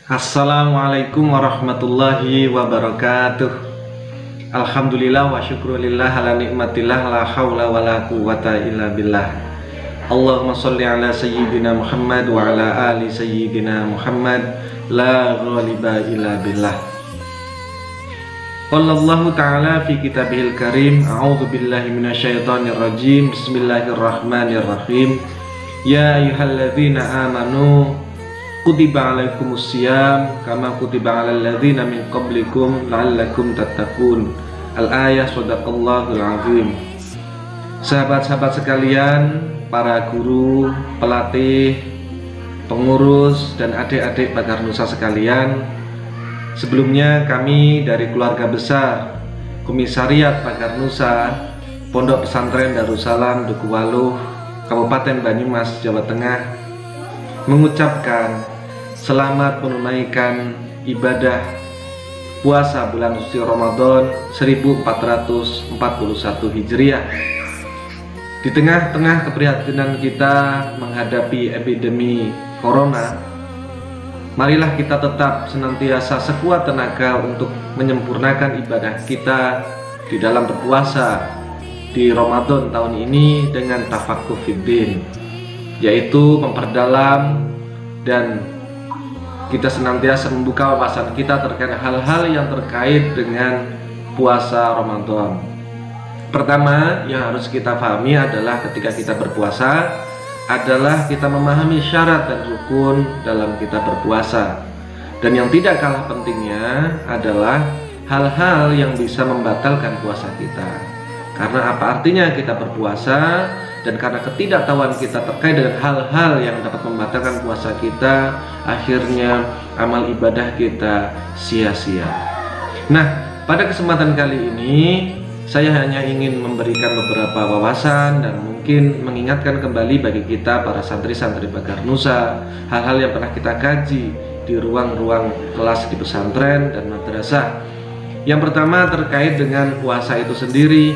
Assalamualaikum warahmatullahi wabarakatuh. Alhamdulillah wa syukrulillah ala nikmatillah la hawla wa la quwata illa billah. Allahumma sholli ala sayyidina Muhammad wa ala ali sayyidina Muhammad la ghaliba illa billah. Wallahu ta'ala fi kitabihil karim. A'udzu billahi minasyaitonir rajim. Bismillahirrahmanirrahim. Ya ayyuhalladzina amanu kutiba alaikumusiyam kama kutiba alal ladzina min qablikum la'allakum tattaqun. Al-ayah. Shadaqallahul azim. Sahabat-sahabat sekalian, para guru, pelatih, pengurus, dan adik-adik Pagar Nusa sekalian, sebelumnya kami dari keluarga besar Komisariat Pagar Nusa Pondok Pesantren Darussalam Dukuwaluh, Kabupaten Banyumas, Jawa Tengah, mengucapkan selamat menunaikan ibadah puasa bulan suci Ramadan 1441 Hijriah. Di tengah-tengah keprihatinan kita menghadapi epidemi Corona, marilah kita tetap senantiasa sekuat tenaga untuk menyempurnakan ibadah kita di dalam berpuasa di Ramadan tahun ini dengan tafaqquh fiddin, yaitu memperdalam dan kita senantiasa membuka wawasan kita terkait hal-hal yang terkait dengan puasa Ramadan. Pertama yang harus kita pahami adalah ketika kita berpuasa adalah kita memahami syarat dan rukun dalam kita berpuasa. Dan yang tidak kalah pentingnya adalah hal-hal yang bisa membatalkan puasa kita. Karena apa artinya kita berpuasa? Dan karena ketidaktahuan kita terkait dengan hal-hal yang dapat membatalkan puasa kita, akhirnya amal ibadah kita sia-sia. Nah, pada kesempatan kali ini saya hanya ingin memberikan beberapa wawasan dan mungkin mengingatkan kembali bagi kita para santri-santri Pagar Nusa hal-hal yang pernah kita kaji di ruang-ruang kelas di pesantren dan madrasah. Yang pertama terkait dengan puasa itu sendiri.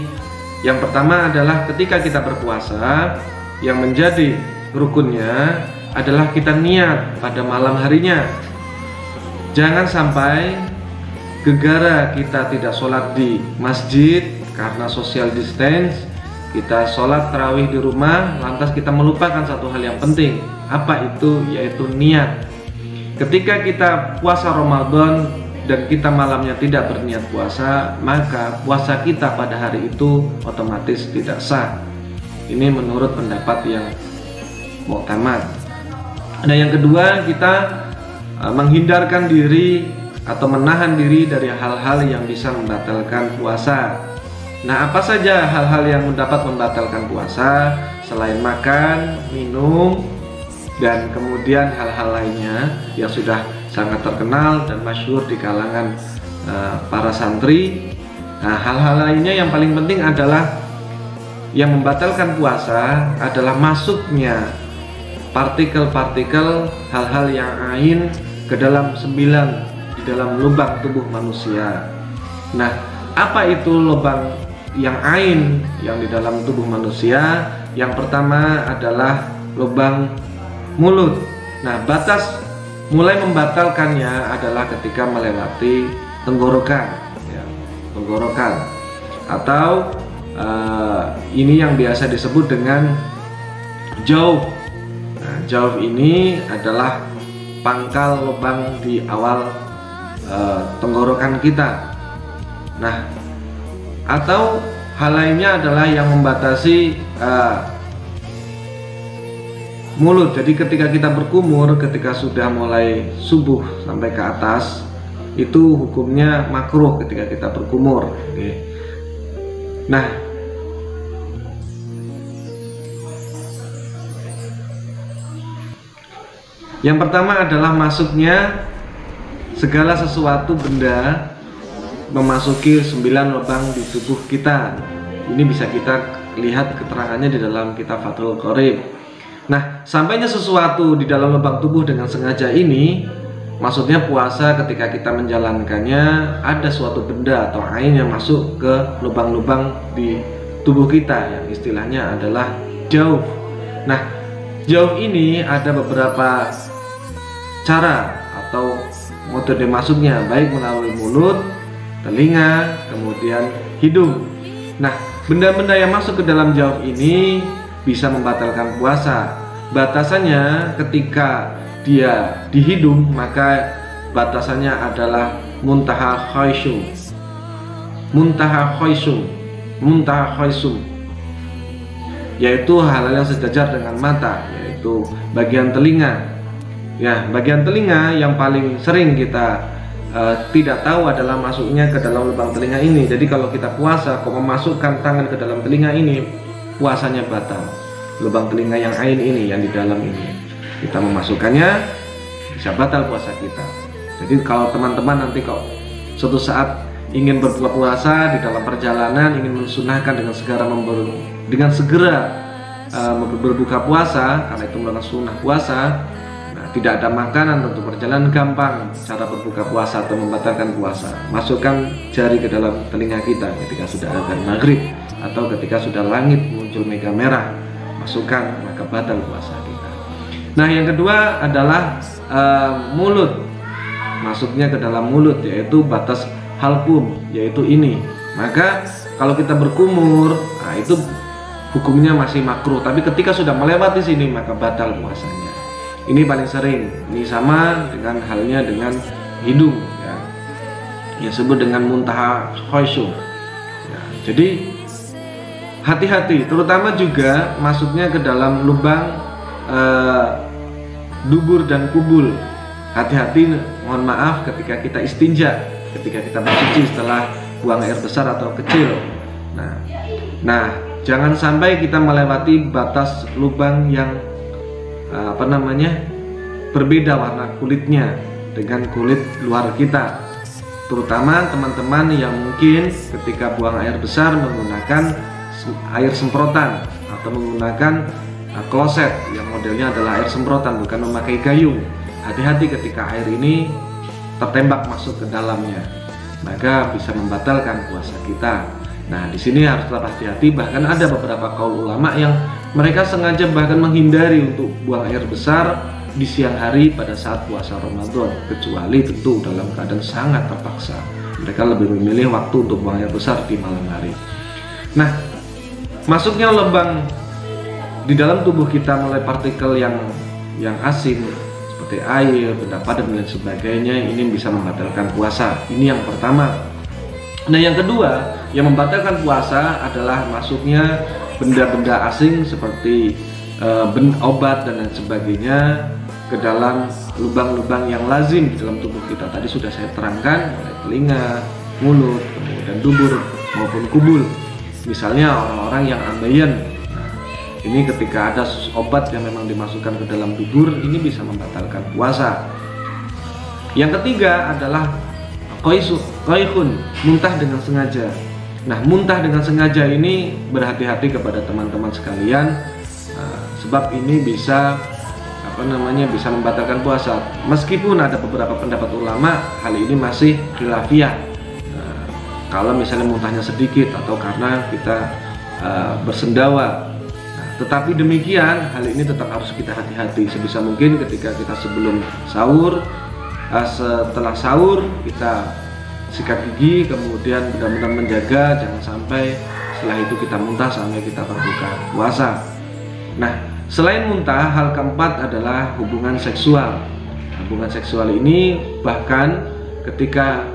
Yang pertama adalah ketika kita berpuasa, yang menjadi rukunnya adalah kita niat pada malam harinya. Jangan sampai gegara kita tidak sholat di masjid karena social distance, kita sholat tarawih di rumah, lantas kita melupakan satu hal yang penting. Apa itu? Yaitu niat. Ketika kita puasa Ramadan dan kita malamnya tidak berniat puasa, maka puasa kita pada hari itu otomatis tidak sah. Ini menurut pendapat yang muktamad. Nah, yang kedua, kita menghindarkan diri atau menahan diri dari hal-hal yang bisa membatalkan puasa. Nah, apa saja hal-hal yang dapat membatalkan puasa selain makan, minum, dan kemudian hal-hal lainnya yang sudah sangat terkenal dan masyhur di kalangan para santri. Nah, hal-hal lainnya yang paling penting adalah yang membatalkan puasa adalah masuknya partikel-partikel hal-hal yang ain ke dalam sembilan di dalam lubang tubuh manusia. Nah, apa itu lubang yang ain yang di dalam tubuh manusia? Yang pertama adalah lubang mulut. Nah, batas mulai membatalkannya adalah ketika melewati tenggorokan, ya, tenggorokan, atau ini yang biasa disebut dengan jauf. Nah, jauf ini adalah pangkal lubang di awal tenggorokan kita. Nah, atau hal lainnya adalah yang membatasi mulut. Jadi ketika kita berkumur, ketika sudah mulai subuh sampai ke atas, itu hukumnya makruh ketika kita berkumur. Oke. Nah, yang pertama adalah masuknya segala sesuatu benda memasuki 9 lubang di tubuh kita. Ini bisa kita lihat keterangannya di dalam kitab Fathul Qorib. Nah, sampainya sesuatu di dalam lubang tubuh dengan sengaja ini, maksudnya puasa ketika kita menjalankannya ada suatu benda atau ain yang masuk ke lubang-lubang di tubuh kita yang istilahnya adalah jauf. Nah, jauf ini ada beberapa cara atau metode masuknya, baik melalui mulut, telinga, kemudian hidung. Nah, benda-benda yang masuk ke dalam jauh ini bisa membatalkan puasa. Batasannya ketika dia di hidung, maka batasannya adalah muntaha khaysum. Muntaha khaysum, yaitu hal yang sejajar dengan mata, yaitu bagian telinga. Ya, bagian telinga yang paling sering kita tidak tahu adalah masuknya ke dalam lubang telinga ini. Jadi kalau kita puasa kok memasukkan tangan ke dalam telinga ini, puasanya batal. Lubang telinga yang ain ini, yang di dalam ini, kita memasukkannya, bisa batal puasa kita. Jadi kalau teman-teman nanti kok suatu saat ingin berbuka puasa di dalam perjalanan, ingin mensunahkan dengan segera berbuka puasa, karena itu merupakan sunnah puasa. Nah, tidak ada makanan untuk perjalanan, gampang cara berbuka puasa atau membatalkan puasa. Masukkan jari ke dalam telinga kita ketika sudah azan maghrib atau ketika sudah langit muncul mega merah, masukkan, maka batal puasa kita. Nah, yang kedua adalah mulut, masuknya ke dalam mulut, yaitu batas halkum, yaitu ini. Maka kalau kita berkumur, nah itu hukumnya masih makruh, tapi ketika sudah melewati sini maka batal puasanya. Ini paling sering, ini sama dengan halnya dengan hidung, ya, yang disebut dengan muntaha khaysum. Ya, jadi hati-hati, terutama juga masuknya ke dalam lubang dubur dan kubul. Hati-hati, mohon maaf ketika kita istinja, ketika kita bersuci setelah buang air besar atau kecil. Nah, jangan sampai kita melewati batas lubang yang berbeda warna kulitnya dengan kulit luar kita. Terutama teman-teman yang mungkin ketika buang air besar menggunakan air semprotan atau menggunakan kloset yang modelnya adalah air semprotan, bukan memakai gayung. Hati-hati ketika air ini tertembak masuk ke dalamnya, maka bisa membatalkan puasa kita. Nah, di sini harus tetap hati-hati. Bahkan ada beberapa kaul ulama yang mereka sengaja bahkan menghindari untuk buang air besar di siang hari pada saat puasa Ramadan, kecuali tentu dalam keadaan sangat terpaksa. Mereka lebih memilih waktu untuk buang air besar di malam hari. Nah, masuknya lubang di dalam tubuh kita mulai partikel yang asing seperti air, benda padat dan sebagainya, ini bisa membatalkan puasa. Ini yang pertama. Nah, yang kedua yang membatalkan puasa adalah masuknya benda-benda asing seperti obat dan lain sebagainya ke dalam lubang-lubang yang lazim di dalam tubuh kita. Tadi sudah saya terangkan, mulai telinga, mulut, kemudian dubur maupun kubul. Misalnya orang-orang yang ambeien. Ini ketika ada obat yang memang dimasukkan ke dalam dubur, ini bisa membatalkan puasa. Yang ketiga adalah qaihun, muntah dengan sengaja. Nah, muntah dengan sengaja ini berhati-hati kepada teman-teman sekalian, sebab ini bisa bisa membatalkan puasa. Meskipun ada beberapa pendapat ulama, hal ini masih khilafiyah. Kalau misalnya muntahnya sedikit atau karena kita bersendawa. Tetapi demikian, hal ini tetap harus kita hati-hati. Sebisa mungkin ketika kita sebelum sahur, setelah sahur kita sikat gigi, kemudian benar-benar menjaga jangan sampai setelah itu kita muntah sampai kita berbuka puasa. Nah, selain muntah, hal keempat adalah hubungan seksual. Hubungan seksual ini bahkan ketika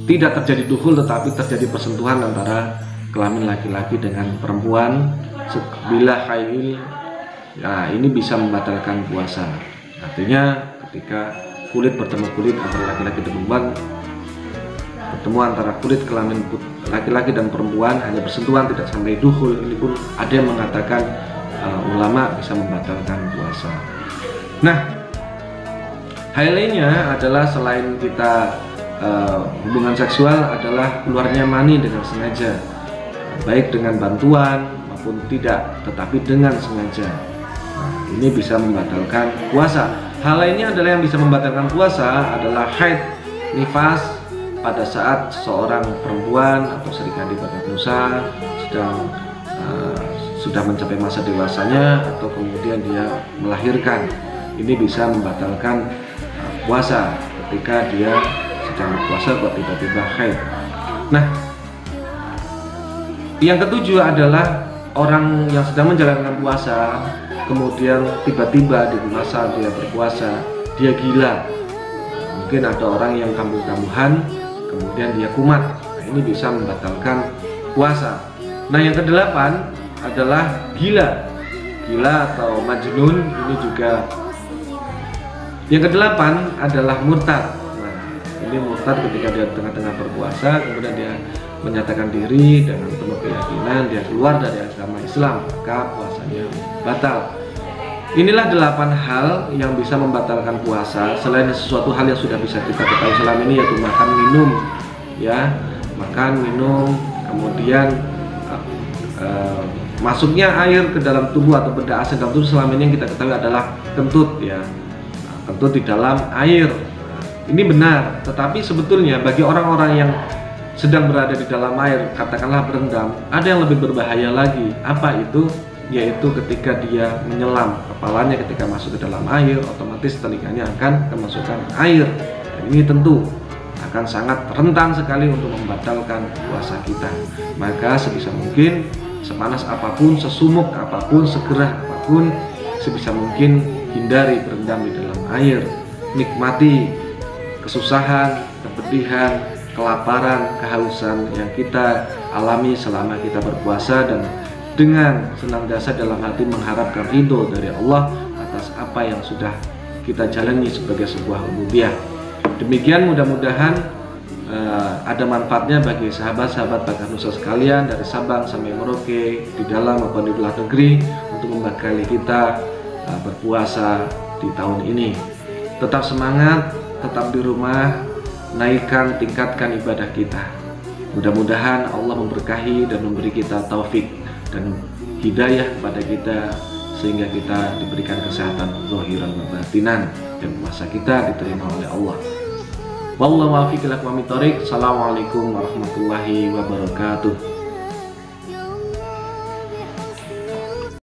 tidak terjadi dukhul tetapi terjadi persentuhan antara kelamin laki-laki dengan perempuan bila hail, ya ini bisa membatalkan puasa. Artinya ketika kulit bertemu kulit antara laki-laki dan perempuan, bertemu antara kulit kelamin laki-laki dan perempuan hanya bersentuhan tidak sampai dukhul, ini pun ada yang mengatakan ulama bisa membatalkan puasa. Nah, hal lainnya adalah selain kita hubungan seksual adalah keluarnya mani dengan sengaja, baik dengan bantuan maupun tidak, tetapi dengan sengaja. Nah, ini bisa membatalkan puasa. Hal lainnya adalah yang bisa membatalkan puasa adalah haid, nifas, pada saat seorang perempuan atau serikandi bakat Nusa sedang sudah mencapai masa dewasanya atau kemudian dia melahirkan. Ini bisa membatalkan berpuasa. Ketika dia sedang berpuasa kok tiba-tiba haid. Nah, yang ketujuh adalah orang yang sedang menjalankan puasa, kemudian tiba-tiba di masa dia berpuasa, dia gila. Mungkin ada orang yang kambuh-kambuhan, kemudian dia kumat. Nah, ini bisa membatalkan puasa. Nah, yang kedelapan adalah gila atau majnun. Ini juga. Yang kedelapan adalah murtad. Nah, ini murtad ketika dia tengah-tengah berpuasa, kemudian dia menyatakan diri dengan penuh keyakinan dia keluar dari agama Islam, maka puasanya batal. Inilah 8 hal yang bisa membatalkan puasa selain sesuatu hal yang sudah bisa kita ketahui selama ini, yaitu makan minum, ya, makan minum, kemudian masuknya air ke dalam tubuh atau benda asing dalam tubuh. Selama ini yang kita ketahui adalah kentut, ya, kentut di dalam air. Ini benar, tetapi sebetulnya bagi orang-orang yang sedang berada di dalam air, katakanlah berendam, ada yang lebih berbahaya lagi. Apa itu? Yaitu ketika dia menyelam kepalanya ketika masuk ke dalam air, otomatis telinganya akan kemasukan air. Dan ini tentu akan sangat rentan sekali untuk membatalkan puasa kita. Maka sebisa mungkin, sepanas apapun, sesumuk apapun, segerah apapun, sebisa mungkin hindari berendam di dalam air. Nikmati kesusahan, kepedihan, kelaparan, kehausan yang kita alami selama kita berpuasa, dan dengan senantiasa dalam hati mengharapkan ridho dari Allah atas apa yang sudah kita jalani sebagai sebuah ubudiyah. Demikian, mudah-mudahan ada manfaatnya bagi sahabat-sahabat Bakar Nusa sekalian dari Sabang sampai Merauke, di dalam maupun di luar negeri, untuk membekali kita berpuasa di tahun ini. Tetap semangat, tetap di rumah, naikkan, tingkatkan ibadah kita. Mudah-mudahan Allah memberkahi dan memberi kita taufik dan hidayah kepada kita, sehingga kita diberikan kesehatan zahiran dan batinan, dan puasa kita diterima oleh Allah. Wallahu muwaffiq ila aqwamit thoriq. Assalamualaikum warahmatullahi wabarakatuh.